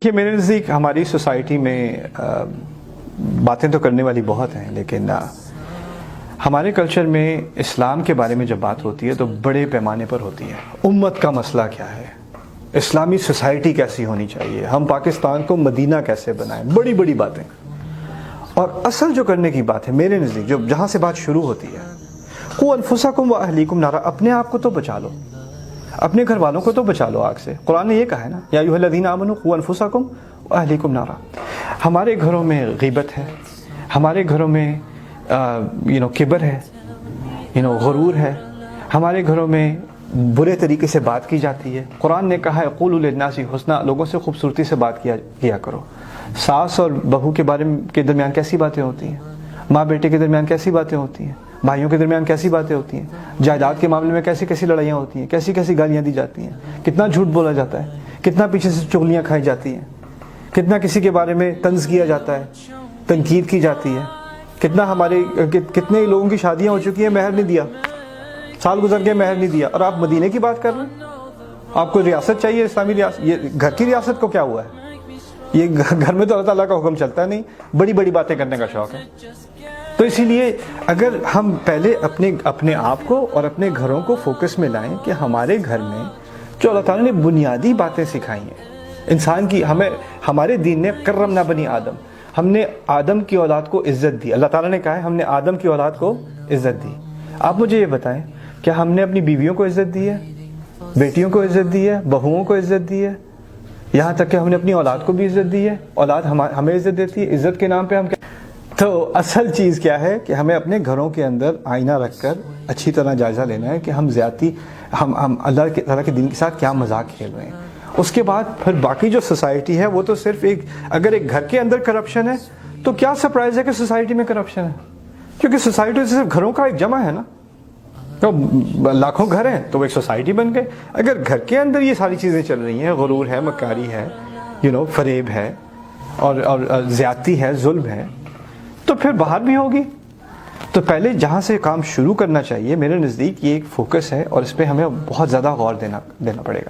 کہ میرے نزدیک ہماری سوسائٹی میں باتیں تو کرنے والی بہت ہیں، لیکن ہمارے کلچر میں اسلام کے بارے میں جب بات ہوتی ہے تو بڑے پیمانے پر ہوتی ہے۔ امت کا مسئلہ کیا ہے، اسلامی سوسائٹی کیسی ہونی چاہیے، ہم پاکستان کو مدینہ کیسے بنائیں، بڑی بڑی باتیں۔ اور اصل جو کرنے کی بات ہے میرے نزدیک، جو جہاں سے بات شروع ہوتی ہے، قُوْ أَنفُسَكُمْ وَأَهْلِيكُمْ نَارًا، اپنے آپ کو تو بچا لو، اپنے گھر والوں کو تو بچا لو آگ سے۔ قرآن نے یہ کہا ہے نا، یا ایھا الذین آمنوا قُوْ أَنفُسَكُمْ وَأَهْلِيكُمْ نَارًا۔ ہمارے گھروں میں غیبت ہے، ہمارے گھروں میں کبر ہے، غرور ہے، ہمارے گھروں میں برے طریقے سے بات کی جاتی ہے۔ قرآن نے کہا ہے قولوا للناس حسنا، لوگوں سے خوبصورتی سے بات کیا کرو۔ ساس اور بہو کے کے درمیان کیسی باتیں ہوتی ہیں، ماں بیٹے کے درمیان کیسی باتیں ہوتی ہیں، بھائیوں کے درمیان کیسی باتیں ہوتی ہیں، جائیداد کے معاملے میں کیسی کیسی لڑائیاں ہوتی ہیں، کیسی کیسی گالیاں دی جاتی ہیں، کتنا جھوٹ بولا جاتا ہے، کتنا پیچھے سے چغلیاں کھائی جاتی ہیں، کتنا کسی کے بارے میں طنز کیا جاتا ہے، تنقید کی جاتی ہے، کتنے لوگوں کی شادیاں ہو چکی ہیں، مہر نہیں دیا، سال گزر گئے مہر نہیں دیا، اور آپ مدینے کی بات کر رہے ہیں۔ آپ کو ریاست چاہیے، اسلامی ریاست، یہ گھر کی ریاست کو کیا ہوا ہے؟ یہ گھر میں تو اللہ تعالیٰ کا حکم چلتا نہیں، بڑی بڑی باتیں کرنے کا شوق ہے۔ تو اسی لیے اگر ہم پہلے اپنے آپ کو اور اپنے گھروں کو فوکس میں لائیں کہ ہمارے گھر میں جو اللہ تعالیٰ نے بنیادی باتیں سکھائی ہیں انسان کی، ہمارے دین نے کرمنا بنی آدم، ہم نے آدم کی اولاد کو عزت دی۔ اللہ تعالیٰ نے کہا ہے ہم نے آدم کی اولاد کو عزت دی۔ آپ مجھے یہ بتائیں، کیا ہم نے اپنی بیویوں کو عزت دی ہے، بیٹیوں کو عزت دی ہے، بہوؤں کو عزت دی ہے، یہاں تک کہ ہم نے اپنی اولاد کو بھی عزت دی ہے؟ اولاد ہمیں عزت دیتی ہے؟ عزت کے نام پہ ہم کیا؟ تو اصل چیز کیا ہے کہ ہمیں اپنے گھروں کے اندر آئینہ رکھ کر اچھی طرح جائزہ لینا ہے کہ ہم اللہ تعالیٰ کے دین کے ساتھ کیا مذاق کھیل رہے ہیں۔ اس کے بعد پھر باقی جو سوسائٹی ہے وہ تو صرف اگر ایک گھر کے اندر کرپشن ہے تو کیا سرپرائز ہے کہ سوسائٹی میں کرپشن ہے، کیونکہ سوسائٹی صرف گھروں کا ایک جمع ہے نا، تو لاکھوں گھر ہیں تو وہ ایک سوسائٹی بن گئے۔ اگر گھر کے اندر یہ ساری چیزیں چل رہی ہیں، غرور ہے، مکاری ہے، فریب ہے، اور زیادتی ہے، ظلم ہے، تو پھر باہر بھی ہوگی۔ تو پہلے جہاں سے کام شروع کرنا چاہیے میرے نزدیک یہ ایک فوکس ہے، اور اس پہ ہمیں بہت زیادہ غور دینا پڑے گا۔